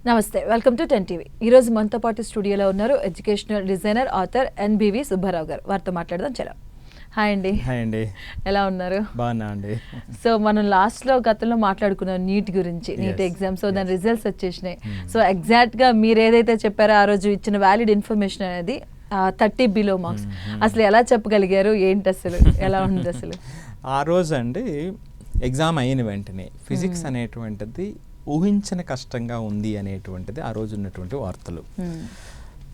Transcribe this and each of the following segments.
నమస్తే, welcome to 10 TV. ఈరోజు మనతో పాటు స్టూడియోలో ఉన్నారు educational designer, author N B V Subbarao గారు. వారితో మాట్లాడదాం. చలో. హాయ్ అండి. హాయ్ అండి. ఎలా ఉన్నారు? బాగున్నా అండి. సో మనం లాస్ట్లో గతంలో మాట్లాడుకున్నాం నీట్ గురించి, నీట్ ఎగ్జామ్. సో దాని రిజల్ట్స్ వచ్చేసినాయి. సో ఎగ్జాక్ట్గా మీరు ఏదైతే చెప్పారో ఆ రోజు ఇచ్చిన వ్యాలిడ్ ఇన్ఫర్మేషన్ అనేది 30 బిలో మార్క్స్. అసలు ఎలా చెప్పగలిగారు, ఏంటి అసలు, ఎలా ఉంది అసలు? ఆ రోజు అండి ఎగ్జామ్ అయిన వెంటనే ఫిజిక్స్ అనేటువంటిది ఊహించని కష్టంగా ఉంది అనేటువంటిది ఆ రోజు ఉన్నటువంటి వార్తలు.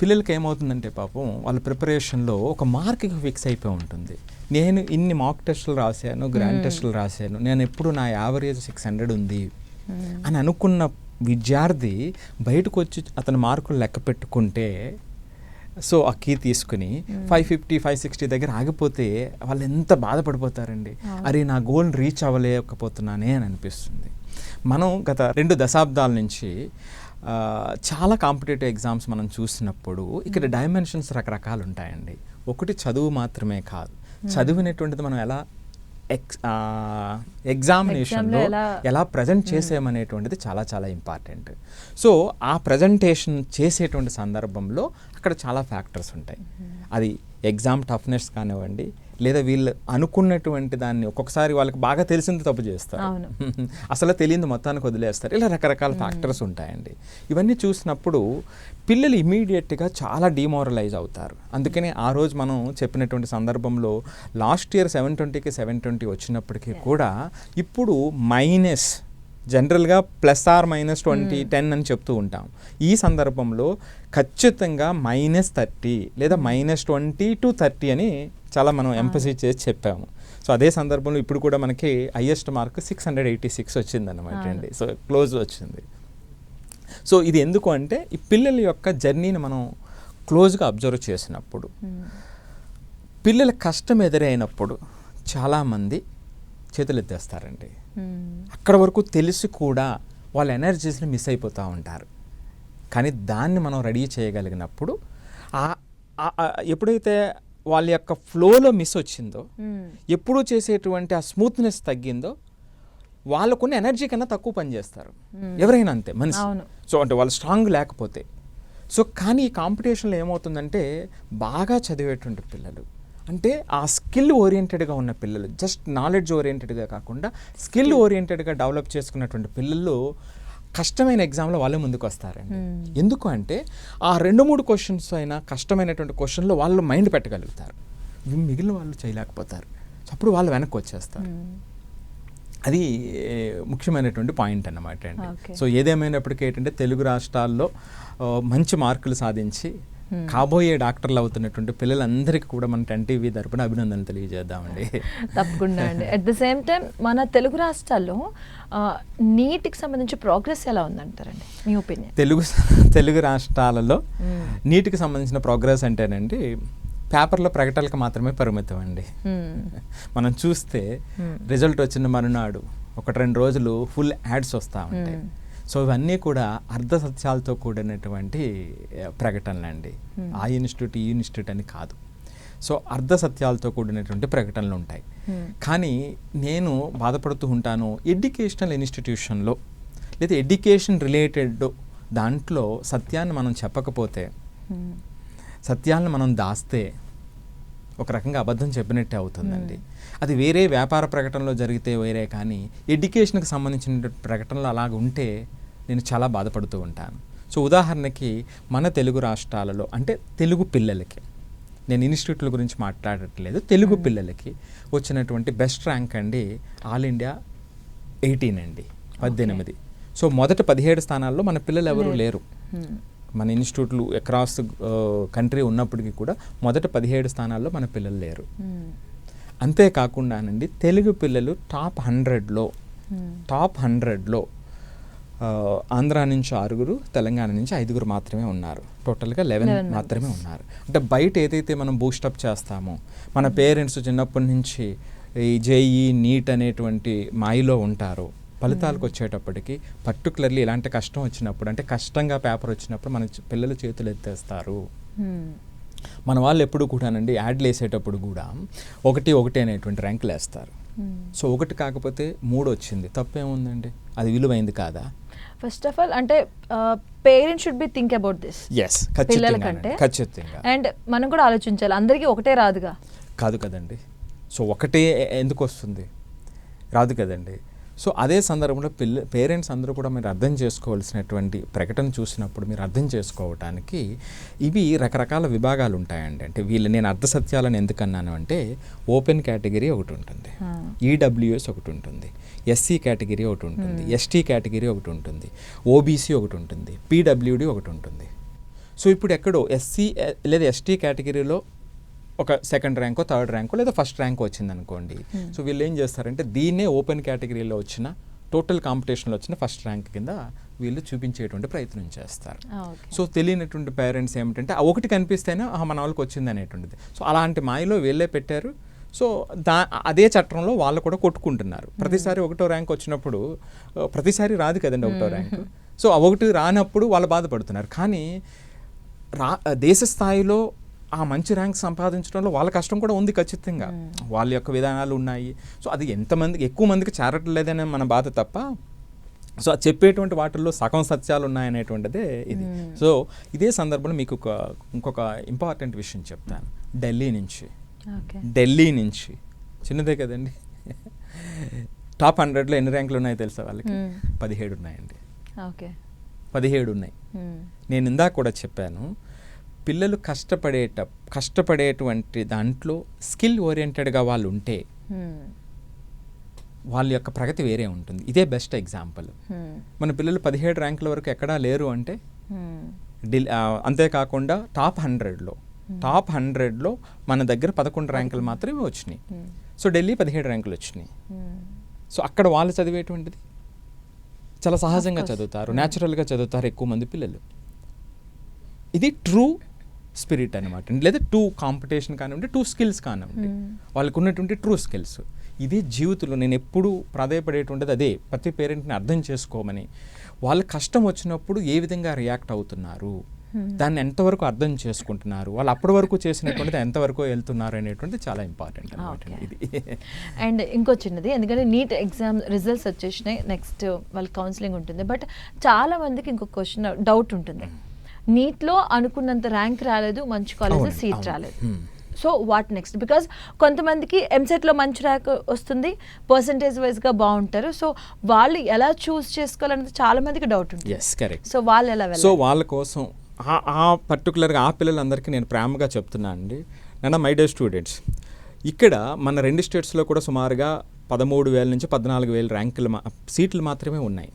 పిల్లలకి ఏమవుతుందంటే పాపం వాళ్ళ ప్రిపరేషన్లో ఒక మార్క్కి ఫిక్స్ అయిపోయి ఉంటుంది. నేను ఇన్ని మాక్ టెస్టులు రాశాను, గ్రాండ్ టెస్టులు రాశాను, నేను ఎప్పుడు నా యావరేజ్ 600 ఉంది అని అనుకున్న విద్యార్థి బయటకు వచ్చి అతని మార్కులు లెక్క పెట్టుకుంటే, సో ఆ కీ తీసుకుని 550, 560 దగ్గర ఆగిపోతే వాళ్ళు ఎంత బాధపడిపోతారండి. అరే నా గోల్ రీచ్ అవ్వలేకపోతున్నానే అని అనిపిస్తుంది. మనం గత 2 దశాబ్దాల నుంచి చాలా కాంపిటేటివ్ ఎగ్జామ్స్ మనం చూసినప్పుడు ఇక్కడ డైమెన్షన్స్ రకరకాలు ఉంటాయండి. ఒకటి చదువు మాత్రమే కాదు, చదువునేటువంటిది మనం ఎలా ఎగ్జామినేషన్లో ఎలా ప్రజెంట్ చేసామనేటువంటిది చాలా చాలా ఇంపార్టెంట్. సో ఆ ప్రజెంటేషన్ చేసేటువంటి సందర్భంలో అక్కడ చాలా ఫ్యాక్టర్స్ ఉంటాయి. అది ఎగ్జామ్ టఫ్నెస్ కానివ్వండి, లేదా వీళ్ళు అనుకున్నటువంటి దాన్ని ఒక్కొక్కసారి వాళ్ళకి బాగా తెలిసింది తప్పు చేస్తారు, అసలు తెలియదు మొత్తానికి వదిలేస్తారు. ఇలా రకరకాల ఫ్యాక్టర్స్ ఉంటాయండి. ఇవన్నీ చూసినప్పుడు పిల్లలు ఇమీడియట్గా చాలా డిమోరలైజ్ అవుతారు. అందుకని ఆ రోజు మనం చెప్పినటువంటి సందర్భంలో లాస్ట్ ఇయర్ 720కి 720 వచ్చినప్పటికీ కూడా ఇప్పుడు మైనస్, జనరల్గా +or-20 10 అని చెప్తూ ఉంటాం. ఈ సందర్భంలో ఖచ్చితంగా -30 లేదా -20 to 30 అని చాలా మనం ఎంఫసైజ్ చేసి చెప్పాము. సో అదే సందర్భంలో ఇప్పుడు కూడా మనకి హైయెస్ట్ మార్క్ 686 వచ్చిందన్నమాట అండి. సో క్లోజ్ వచ్చింది. సో ఇది ఎందుకు అంటే ఈ పిల్లల యొక్క జర్నీని మనం క్లోజ్గా అబ్జర్వ్ చేసినప్పుడు, పిల్లల కష్టం ఎదురైనప్పుడు చాలామంది చేతులు ఎత్తేస్తారండి. అక్కడ వరకు తెలిసి కూడా వాళ్ళ ఎనర్జీస్ని మిస్ అయిపోతూ ఉంటారు. కానీ దాన్ని మనం రెడీ చేయగలిగినప్పుడు ఎప్పుడైతే వాళ్ళ యొక్క ఫ్లోలో మిస్ వచ్చిందో, ఎప్పుడూ చేసేటువంటి ఆ స్మూత్నెస్ తగ్గిందో, వాళ్ళకున్న ఎనర్జీ కన్నా తక్కువ పనిచేస్తారు. ఎవరైనా అంతే మనిషి. సో అంటే వాళ్ళు స్ట్రాంగ్ లేకపోతే. సో కానీ ఈ కాంపిటీషన్లో ఏమవుతుందంటే బాగా చదివేటువంటి పిల్లలు, అంటే ఆ స్కిల్ ఓరియంటెడ్గా ఉన్న పిల్లలు, జస్ట్ నాలెడ్జ్ ఓరియంటెడ్గా కాకుండా స్కిల్ ఓరియంటెడ్గా డెవలప్ చేసుకున్నటువంటి పిల్లలు కష్టమైన ఎగ్జామ్లో వాళ్ళే ముందుకు వస్తారండి. ఎందుకు అంటే ఆ 2-3 క్వశ్చన్స్ అయినా కష్టమైనటువంటి క్వశ్చన్లో వాళ్ళు మైండ్ పెట్టగలుగుతారు, మిగిలిన వాళ్ళు చేయలేకపోతారు. అప్పుడు వాళ్ళు వెనక్కి వచ్చేస్తారు. అది ముఖ్యమైనటువంటి పాయింట్ అన్నమాట అండి. సో ఏదేమైనప్పటికీ ఏంటంటే తెలుగు రాష్ట్రాల్లో మంచి మార్కులు సాధించి కాబోయే డాక్టర్లు అవుతున్నటువంటి పిల్లలందరికీ కూడా మన 10 టీవీ తరపున అభినందనలు తెలియజేద్దామండి. తప్పకుండా అండి. అట్ ద సేమ్ టైం మన తెలుగు రాష్ట్రాల్లో నీట్కి సంబంధించి ప్రోగ్రెస్ ఎలా ఉందంటారండి మీ ఒపీనియన్? తెలుగు రాష్ట్రాలలో నీట్కి సంబంధించిన ప్రోగ్రెస్ అంటేనండి పేపర్లో ప్రకటనలకు మాత్రమే పరిమితం అండి. మనం చూస్తే రిజల్ట్ వచ్చిన మరునాడు 1-2 రోజులు ఫుల్ యాడ్స్ వస్తూ ఉంటాయి. సో ఇవన్నీ కూడా అర్ధసత్యాలతో కూడినటువంటి ప్రకటనలు అండి. ఆ ఇన్స్టిట్యూట్ ఈ ఇన్స్టిట్యూట్ అని కాదు. సో అర్ధసత్యాలతో కూడినటువంటి ప్రకటనలు ఉంటాయి. కానీ నేను బాధపడుతూ ఉంటాను, ఎడ్యుకేషనల్ ఇన్స్టిట్యూషన్లో లేదా ఎడ్యుకేషన్ రిలేటెడ్ దాంట్లో సత్యాన్ని మనం చెప్పకపోతే, సత్యాలను మనం దాస్తే ఒక రకంగా అబద్ధం చెప్పినట్టే అవుతుందండి. అది వేరే వ్యాపార ప్రకటనలో జరిగితే వేరే, కానీ ఎడ్యుకేషన్కి సంబంధించిన ప్రకటనలు అలాగ ఉంటే నేను చాలా బాధపడుతూ ఉంటాను. సో ఉదాహరణకి మన తెలుగు రాష్ట్రాలలో, అంటే తెలుగు పిల్లలకి, నేను ఇన్స్టిట్యూట్ల గురించి మాట్లాడట్లేదు, తెలుగు పిల్లలకి వచ్చినటువంటి బెస్ట్ ర్యాంక్ అండి ఆల్ ఇండియా 18 అండి, 18. సో మొదట 17 స్థానాల్లో మన పిల్లలు ఎవరు లేరు. మన ఇన్స్టిట్యూట్లు అక్రాస్ కంట్రీ ఉన్నప్పటికీ కూడా మొదట 17 స్థానాల్లో మన పిల్లలు లేరు. అంతేకాకుండానండి తెలుగు పిల్లలు టాప్ 100లో ఆంధ్ర నుంచి 6, తెలంగాణ నుంచి 5 మాత్రమే ఉన్నారు. టోటల్గా 11 మాత్రమే ఉన్నారు. అంటే బయట ఏదైతే మనం బూస్టప్ చేస్తామో, మన పేరెంట్స్ చిన్నప్పటి నుంచి ఈ జేఈ నీట్ అనేటువంటి మాయలో ఉంటారో, ఫలితాలకు వచ్చేటప్పటికి పర్టికులర్లీ ఇలాంటి కష్టం వచ్చినప్పుడు, అంటే కష్టంగా పేపర్ వచ్చినప్పుడు మన పిల్లలు చేతులు ఎత్తేస్తారు. మన వాళ్ళు ఎప్పుడు కూడానండి యాడ్లు వేసేటప్పుడు కూడా 1 అనేటువంటి ర్యాంకులు వేస్తారు. సో 1 కాకపోతే 3 వచ్చింది, తప్పేముందండి? అది విలువైంది కాదా? ఫస్ట్ ఆఫ్ ఆల్ అంటే parents should be think about this ఎస్ పిల్లల కంటే. ఖచ్చితంగా అండ్ మనం కూడా ఆలోచించాలి, అందరికీ ఒకటే రాదుగా. కాదు కదండి. సో ఒకటే ఎందుకు వస్తుంది, రాదు కదండి. సో అదే సందర్భంలో పేరెంట్స్ అందరూ కూడా మీరు అర్థం చేసుకోవాల్సినటువంటి ప్రకటన చూసినప్పుడు మీరు అర్థం చేసుకోవటానికి ఇవి రకరకాల విభాగాలు ఉంటాయండి. అంటే నేను అర్ధ సత్యాలను ఎందుకన్నాను అంటే ఓపెన్ కేటగిరీ ఒకటి ఉంటుంది, ఈడబ్ల్యూఎస్ ఒకటి ఉంటుంది, ఎస్సీ కేటగిరీ ఒకటి ఉంటుంది, ఎస్టీ కేటగిరీ ఒకటి ఉంటుంది, ఓబీసీ ఒకటి ఉంటుంది, పీడబ్ల్యూడి ఒకటి ఉంటుంది. సో ఇప్పుడు ఎక్కడో ఎస్సీ లేదా ఎస్టీ కేటగిరీలో ఒక సెకండ్ ర్యాంకో థర్డ్ ర్యాంకో లేదా ఫస్ట్ ర్యాంకో వచ్చింది అనుకోండి. సో వీళ్ళు ఏం చేస్తారంటే దీన్నే ఓపెన్ కేటగిరీలో వచ్చిన టోటల్ కాంపిటీషన్లో వచ్చిన ఫస్ట్ ర్యాంక్ కింద వీళ్ళు చూపించేటువంటి ప్రయత్నం చేస్తారు. సో తెలియనటువంటి పేరెంట్స్ ఏమిటంటే ఆ ఒకటి కనిపిస్తేనే మన వాళ్ళకి వచ్చింది అనేటువంటిది. సో అలాంటి మాయలో వీళ్ళే పెట్టారు. సో అదే చట్టంలో వాళ్ళు కూడా కొట్టుకుంటున్నారు. ప్రతిసారి ఒకటో ర్యాంక్ వచ్చినప్పుడు ప్రతిసారి రాదు కదండి ఒకటో ర్యాంకు. సో ఆ ఒకటి రానప్పుడు వాళ్ళు బాధపడుతున్నారు. కానీ దేశ స్థాయిలో ఆ మంచి ర్యాంక్ సంపాదించడంలో వాళ్ళ కష్టం కూడా ఉంది ఖచ్చితంగా, వాళ్ళ యొక్క విధానాలు ఉన్నాయి. సో అది ఎంతమందికి ఎక్కువ మందికి చేరట్లేదనే మన బాధ తప్ప, సో చెప్పేటువంటి వాటిల్లో సగం సత్యాలు ఉన్నాయనేటువంటిదే ఇది. సో ఇదే సందర్భంలో మీకు ఇంకొక ఇంపార్టెంట్ విషయం చెప్తాను. ఢిల్లీ నుంచి చిన్నదే కదండి, టాప్ 100లో ఎన్ని ర్యాంకులు ఉన్నాయో తెలుసా వాళ్ళకి? 17 ఉన్నాయండి. 17 ఉన్నాయి. నేను ఇందాక కూడా చెప్పాను, పిల్లలు కష్టపడేటువంటి దాంట్లో స్కిల్ ఓరియంటెడ్గా వాళ్ళు ఉంటే వాళ్ళ యొక్క ప్రగతి వేరే ఉంటుంది. ఇదే బెస్ట్ ఎగ్జాంపుల్. మన పిల్లలు 17 ర్యాంకుల వరకు ఎక్కడా లేరు అంటే అంతేకాకుండా టాప్ 100లో మన దగ్గర 11 ర్యాంకులు మాత్రమే వచ్చినాయి. సో ఢిల్లీ 17 ర్యాంకులు వచ్చినాయి. సో అక్కడ వాళ్ళు చదివేటువంటిది చాలా సహజంగా చదువుతారు, న్యాచురల్గా చదువుతారు ఎక్కువ మంది పిల్లలు. ఇది ట్రూ స్పిరిట్ అనమాట. లేదా టూ కాంపిటీషన్ కానివ్వండి, టూ స్కిల్స్ కానివ్వండి, వాళ్ళకు ఉన్నటువంటి ట్రూ స్కిల్స్. ఇది జీవితంలో నేను ఎప్పుడు ప్రాధాయపడేటువంటిది అదే. ప్రతి పేరెంట్ని అర్థం చేసుకోమని, వాళ్ళ కష్టం వచ్చినప్పుడు ఏ విధంగా రియాక్ట్ అవుతున్నారు, దాన్ని ఎంతవరకు అర్థం చేసుకుంటున్నారు, వాళ్ళు అప్పటి వరకు చేసినటువంటిది ఎంతవరకు వెళ్తున్నారు అనేటువంటిది చాలా ఇంపార్టెంట్ అనమాట ఇది. అండ్ ఇంకో చిన్నది, ఎందుకంటే నీట్ ఎగ్జామ్ రిజల్ట్స్ వచ్చేసినాయి, నెక్స్ట్ వాళ్ళ కౌన్సిలింగ్ ఉంటుంది. బట్ చాలా మందికి ఇంకొక క్వశ్చన్ డౌట్ ఉంటుంది, నీట్లో అనుకున్నంత ర్యాంక్ రాలేదు, మంచి కాలేజ్ సీట్ రాలేదు, సో వాట్ నెక్స్ట్? బికాజ్ కొంతమందికి ఎంసెట్లో మంచి ర్యాంక్ వస్తుంది, పర్సంటేజ్ వైజ్గా బాగుంటారు, సో వాళ్ళు ఎలా చూస్ చేసుకోవాలనేది చాలా మందికి డౌట్ ఉంటుంది. సో వాళ్ళు ఎలా వెళ్ళాలి? సో వాళ్ళ కోసం పర్టికులర్గా ఆ పిల్లలందరికీ నేను ప్రేమగా చెప్తున్నాను అండి, నాన్న మై డే స్టూడెంట్స్, ఇక్కడ మన 2 స్టేట్స్లో కూడా సుమారుగా 13,000 నుంచి 14,000 ర్యాంకులు సీట్లు మాత్రమే ఉన్నాయి.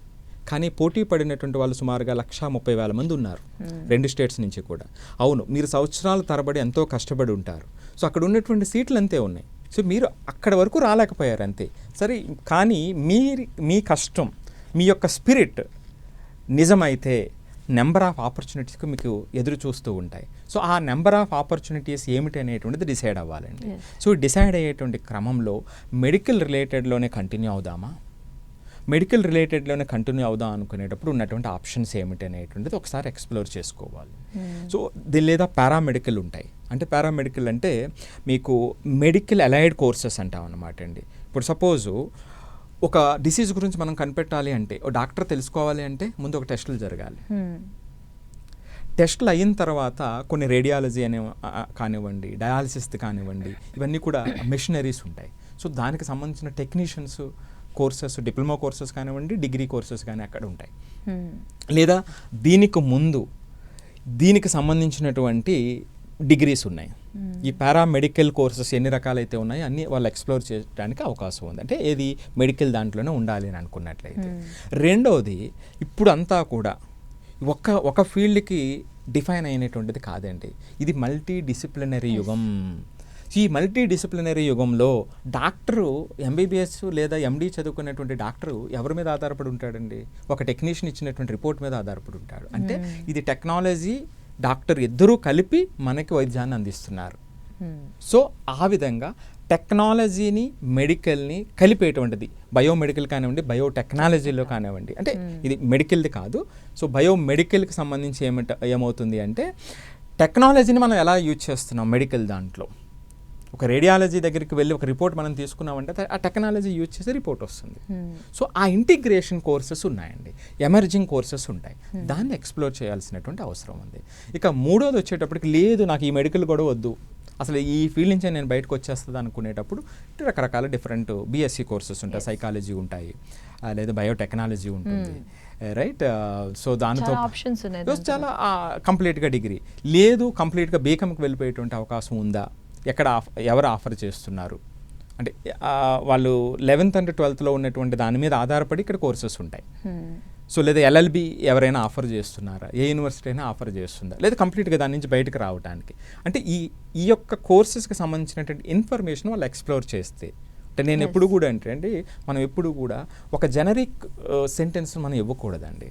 కానీ పోటీ పడినటువంటి వాళ్ళు సుమారుగా 130,000 మంది ఉన్నారు 2 స్టేట్స్ నుంచి కూడా. అవును, మీరు సంవత్సరాల తరబడి ఎంతో కష్టపడి ఉంటారు. సో అక్కడ ఉన్నటువంటి సీట్లు అంతే ఉన్నాయి. సో మీరు అక్కడ వరకు రాలేకపోయారు అంతే. సరే, కానీ మీ కష్టం, మీ యొక్క స్పిరిట్ నిజమైతే నెంబర్ ఆఫ్ ఆపర్చునిటీస్కి మీకు ఎదురు చూస్తూ ఉంటాయి. సో ఆ నెంబర్ ఆఫ్ ఆపర్చునిటీస్ ఏమిటి అనేటువంటిది డిసైడ్ అవ్వాలండి. సో డిసైడ్ అయ్యేటువంటి క్రమంలో మెడికల్ రిలేటెడ్లోనే కంటిన్యూ అవుదామా, మెడికల్ రిలేటెడ్లోనే కంటిన్యూ అవుదాం అనుకునేటప్పుడు ఉన్నటువంటి ఆప్షన్స్ ఏమిటి అనేటువంటిది ఒకసారి ఎక్స్ప్లోర్ చేసుకోవాలి. సో లేదా పారామెడికల్ ఉంటాయి. అంటే పారామెడికల్ అంటే మీకు మెడికల్ అలైడ్ కోర్సెస్ అంటాం అన్నమాట అండి. ఇప్పుడు సపోజు ఒక డిసీజ్ గురించి మనం కనిపెట్టాలి అంటే, ఓ డాక్టర్ తెలుసుకోవాలి అంటే ముందు ఒక టెస్టులు జరగాలి. టెస్టులు అయిన తర్వాత కొన్ని రేడియాలజీ కానివ్వండి, డయాలసిస్ కానివ్వండి, ఇవన్నీ కూడా మెషినరీస్ ఉంటాయి. సో దానికి సంబంధించిన టెక్నీషియన్స్ కోర్సెస్, డిప్లొమా కోర్సెస్ కానివ్వండి, డిగ్రీ కోర్సెస్ కానీ అక్కడ ఉంటాయి. లేదా దీనికి సంబంధించినటువంటి డిగ్రీస్ ఉన్నాయి. ఈ పారామెడికల్ కోర్సెస్ ఎన్ని రకాలైతే ఉన్నాయో అన్నీ వాళ్ళు ఎక్స్ప్లోర్ చేయడానికి అవకాశం ఉంది. అంటే ఏది మెడికల్ దాంట్లోనే ఉండాలి అని అనుకున్నట్లయితే. రెండవది, ఇప్పుడు అంతా కూడా ఒక ఫీల్డ్కి డిఫైన్ అయినటువంటిది కాదండి. ఇది మల్టీ డిసిప్లినరీ యుగం. ఈ మల్టీ డిసిప్లినరీ యుగంలో డాక్టరు ఎంబీబీఎస్ లేదా ఎండీ చదువుకునేటువంటి డాక్టరు ఎవరి మీద ఆధారపడి ఉంటాడండి? ఒక టెక్నీషియన్ ఇచ్చినటువంటి రిపోర్ట్ మీద ఆధారపడి ఉంటాడు. అంటే ఇది టెక్నాలజీ, డాక్టర్ ఇద్దరూ కలిపి మనకి వైద్యాన్ని అందిస్తున్నారు. సో ఆ విధంగా టెక్నాలజీని, మెడికల్ని కలిపేటువంటిది బయోమెడికల్ కానివ్వండి, బయోటెక్నాలజీలో కానివ్వండి. అంటే ఇది మెడికల్ది కాదు. సో బయోమెడికల్కి సంబంధించి ఏమవుతుంది అంటే టెక్నాలజీని మనం ఎలా యూజ్ చేస్తున్నాం మెడికల్ దాంట్లో, ఒక రేడియాలజీ దగ్గరికి వెళ్ళి ఒక రిపోర్ట్ మనం తీసుకున్నామంటే ఆ టెక్నాలజీ యూజ్ చేసి రిపోర్ట్ వస్తుంది. సో ఆ ఇంటిగ్రేషన్ కోర్సెస్ ఉన్నాయండి, ఎమర్జింగ్ కోర్సెస్ ఉంటాయి, దాన్ని ఎక్స్ప్లోర్ చేయాల్సినటువంటి అవసరం ఉంది. ఇక మూడోది వచ్చేటప్పటికి లేదు నాకు ఈ మెడికల్ కూడా వద్దు, అసలు ఈ ఫీల్డ్ నుంచే నేను బయటకు వచ్చేస్తుంది అనుకునేటప్పుడు రకరకాల డిఫరెంట్ బీఎస్సీ కోర్సెస్ ఉంటాయి, సైకాలజీ ఉంటాయి, లేదా బయోటెక్నాలజీ ఉంటుంది, రైట్. సో దానితో చాలా కంప్లీట్గా డిగ్రీ లేదు, కంప్లీట్గా బీకామ్కి వెళ్ళిపోయేటువంటి అవకాశం ఉందా, ఎక్కడ ఎవరు ఆఫర్ చేస్తున్నారు అంటే వాళ్ళు 11th and 12th ఉన్నటువంటి దాని మీద ఆధారపడి ఇక్కడ కోర్సెస్ ఉంటాయి. సో లేదా ఎల్ఎల్బి ఎవరైనా ఆఫర్ చేస్తున్నారా, ఏ యూనివర్సిటీ అయినా ఆఫర్ చేస్తుందా, లేదా కంప్లీట్గా దాని నుంచి బయటకు రావడానికి, అంటే ఈ యొక్క కోర్సెస్కి సంబంధించినటువంటి ఇన్ఫర్మేషన్ వాళ్ళు ఎక్స్ప్లోర్ చేస్తే. అంటే నేను ఎప్పుడు కూడా అంటే మనం ఎప్పుడు కూడా ఒక జనరిక్ సెంటెన్స్ మనం ఇవ్వకూడదండి.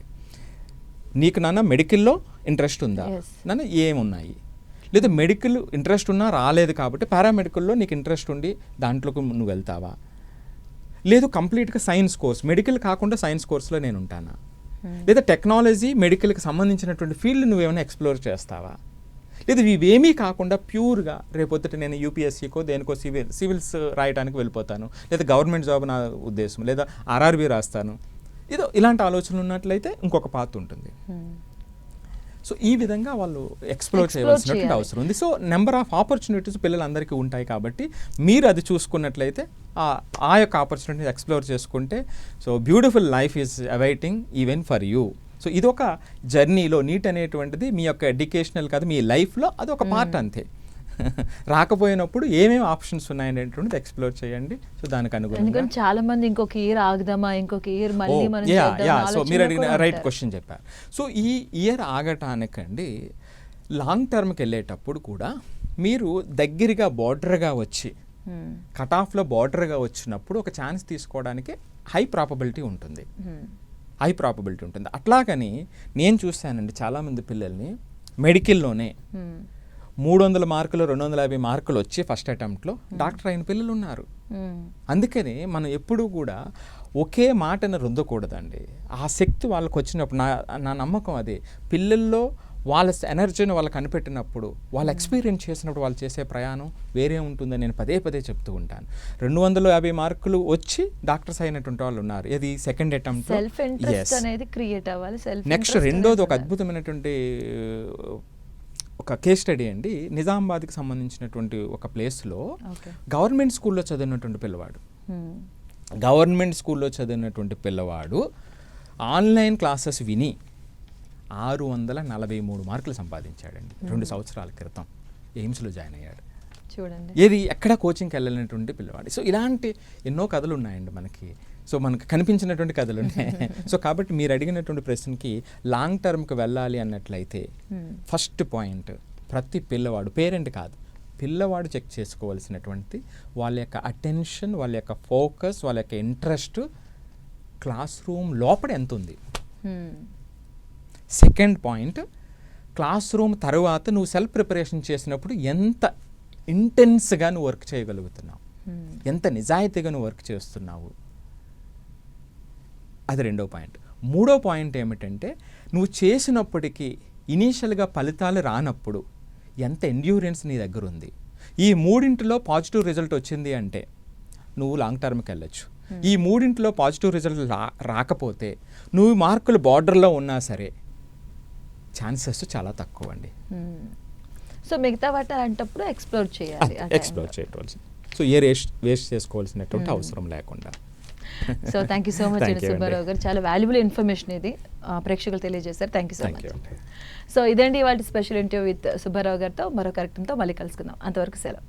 నీకు నాన్న మెడికల్లో ఇంట్రెస్ట్ ఉందా, నాన్న ఏమున్నాయి, లేదా మెడికల్ ఇంట్రెస్ట్ ఉన్నా రాలేదు కాబట్టి పారామెడికల్లో నీకు ఇంట్రెస్ట్ ఉండి దాంట్లోకి నువ్వు వెళ్తావా, లేదు కంప్లీట్గా సైన్స్ కోర్స్ మెడికల్ కాకుండా సైన్స్ కోర్స్లో నేను ఉంటానా, లేదా టెక్నాలజీ మెడికల్కి సంబంధించినటువంటి ఫీల్డ్ నువ్వేమైనా ఎక్స్ప్లోర్ చేస్తావా, లేదా ఇవేమీ కాకుండా ప్యూర్గా రేపొద్దుట నేను యూపీఎస్సీకో దేనికో సివిల్స్ రాయడానికి వెళ్ళిపోతాను, లేదా గవర్నమెంట్ జాబ్ నా ఉద్దేశం, లేదా ఆర్ఆర్బీ రాస్తాను, ఏదో ఇలాంటి ఆలోచనలు ఉన్నట్లయితే ఇంకొక పాత్ ఉంటుంది. సో ఈ విధంగా వాళ్ళు ఎక్స్ప్లోర్ చేయవలసినటువంటి అవసరం ఉంది. సో నెంబర్ ఆఫ్ ఆపర్చునిటీస్ పిల్లలందరికీ ఉంటాయి కాబట్టి మీరు అది చూసుకున్నట్లయితే ఆ యొక్క ఆపర్చునిటీని ఎక్స్ప్లోర్ చేసుకుంటే so beautiful life is awaiting even for you. So ఇదొక జర్నీలో నీట్ అనేటువంటిది మీ యొక్క ఎడ్యుకేషనల్ కాదు, మీ లైఫ్లో అదొక పార్ట్ అంతే. రాకపోయినప్పుడు ఏమేమి ఆప్షన్స్ ఉన్నాయనేటువంటిది ఎక్స్ప్లోర్ చేయండి. సో దానికి అనుగుణంగా చాలా మంది ఇంకొక ఇయర్ ఆగుదామా, ఇంకొక ఇయర్ మళ్ళీ మనం సో మీరు అడిగిన రైట్ క్వశ్చన్ చెప్పారు. సో ఈ ఇయర్ ఆగటానికండి లాంగ్ టర్మ్కి వెళ్ళేటప్పుడు కూడా మీరు దగ్గరగా బార్డర్గా వచ్చి కట్ ఆఫ్లో బార్డర్గా వచ్చినప్పుడు ఒక ఛాన్స్ తీసుకోవడానికి హై ప్రాబబిలిటీ ఉంటుంది. అట్లాగని నేను చూశానండి చాలామంది పిల్లల్ని మెడికల్లోనే 300 మార్కులు 250 మార్కులు వచ్చి ఫస్ట్ అటెంప్ట్లో డాక్టర్ అయిన పిల్లలు ఉన్నారు. అందుకని మనం ఎప్పుడూ కూడా ఒకే మాటను రుద్దకూడదండి. ఆ శక్తి వాళ్ళకి వచ్చినప్పుడు నా నమ్మకం అదే, పిల్లల్లో వాళ్ళ ఎనర్జీని వాళ్ళకి కనిపెట్టినప్పుడు, వాళ్ళు ఎక్స్పీరియన్స్ చేసినప్పుడు వాళ్ళు చేసే ప్రయాణం వేరే ఉంటుందని నేను పదే చెప్తూ ఉంటాను. 250 మార్కులు వచ్చి డాక్టర్స్ అయినటువంటి వాళ్ళు ఉన్నారు. ఇది సెకండ్ అటెంప్ట్. నెక్స్ట్ రెండోది ఒక అద్భుతమైనటువంటి ఒక కేస్ స్టడీ అండి. నిజామాబాద్కి సంబంధించినటువంటి ఒక ప్లేస్లో గవర్నమెంట్ స్కూల్లో చదివినటువంటి పిల్లవాడు ఆన్లైన్ క్లాసెస్ విని 643 మార్కులు సంపాదించాడండి 2 సంవత్సరాల క్రితం. ఎయిమ్స్లో జాయిన్ అయ్యాడు. చూడండి, ఏది ఎక్కడ కోచింగ్కి వెళ్ళినటువంటి పిల్లవాడు. సో ఇలాంటి ఎన్నో కథలు ఉన్నాయండి మనకి. సో మనకు కనిపించినటువంటి కథలు ఉన్నాయి. సో కాబట్టి మీరు అడిగినటువంటి ప్రశ్నకి లాంగ్ టర్మ్కి వెళ్ళాలి అన్నట్లయితే ఫస్ట్ పాయింట్, ప్రతి పిల్లవాడు, పేరెంట్ కాదు, పిల్లవాడు చెక్ చేసుకోవాల్సినటువంటి వాళ్ళ యొక్క అటెన్షన్, వాళ్ళ యొక్క ఫోకస్, వాళ్ళ యొక్క ఇంట్రెస్ట్ క్లాస్ రూమ్ లోపల ఎంత ఉంది. సెకండ్ పాయింట్, క్లాస్ రూమ్ తర్వాత నువ్వు సెల్ఫ్ ప్రిపరేషన్ చేసినప్పుడు ఎంత ఇంటెన్స్గా నువ్వు వర్క్ చేయగలుగుతున్నావు, ఎంత నిజాయితీగా నువ్వు వర్క్ చేస్తున్నావు, అది రెండో పాయింట్. మూడో పాయింట్ ఏమిటంటే నువ్వు చేసినప్పటికీ ఇనీషియల్గా ఫలితాలు రానప్పుడు ఎంత ఎండ్యూరెన్స్ నీ దగ్గర ఉంది. ఈ మూడింటిలో పాజిటివ్ రిజల్ట్ వచ్చింది అంటే నువ్వు లాంగ్ టర్మ్కి వెళ్ళొచ్చు. ఈ మూడింటిలో పాజిటివ్ రిజల్ట్ రాకపోతే నువ్వు మార్కులు బార్డర్లో ఉన్నా సరే ఛాన్సెస్ చాలా తక్కువ అండి. సో మిగతా వాటి అంటప్పుడు ఎక్స్ప్లోర్ చేయవలసి, సో ఏ వేస్ట్ చేసుకోవాల్సినటువంటి అవసరం లేకుండా. So thank you so much Subbarao గారు, చాలా వాల్యుబుల్ ఇన్ఫర్మేషన్ ఇది ప్రేక్షకులు తెలియజేశారు. Thank you so much. So ఇదండి ఇవాళ స్పెషల్ ఇంటర్వ్యూ విత్ సుబ్బారావు గారితో. మరో కార్యక్రమంతో మళ్ళీ కలుసుకుందాం. అంతవరకు సెలవు.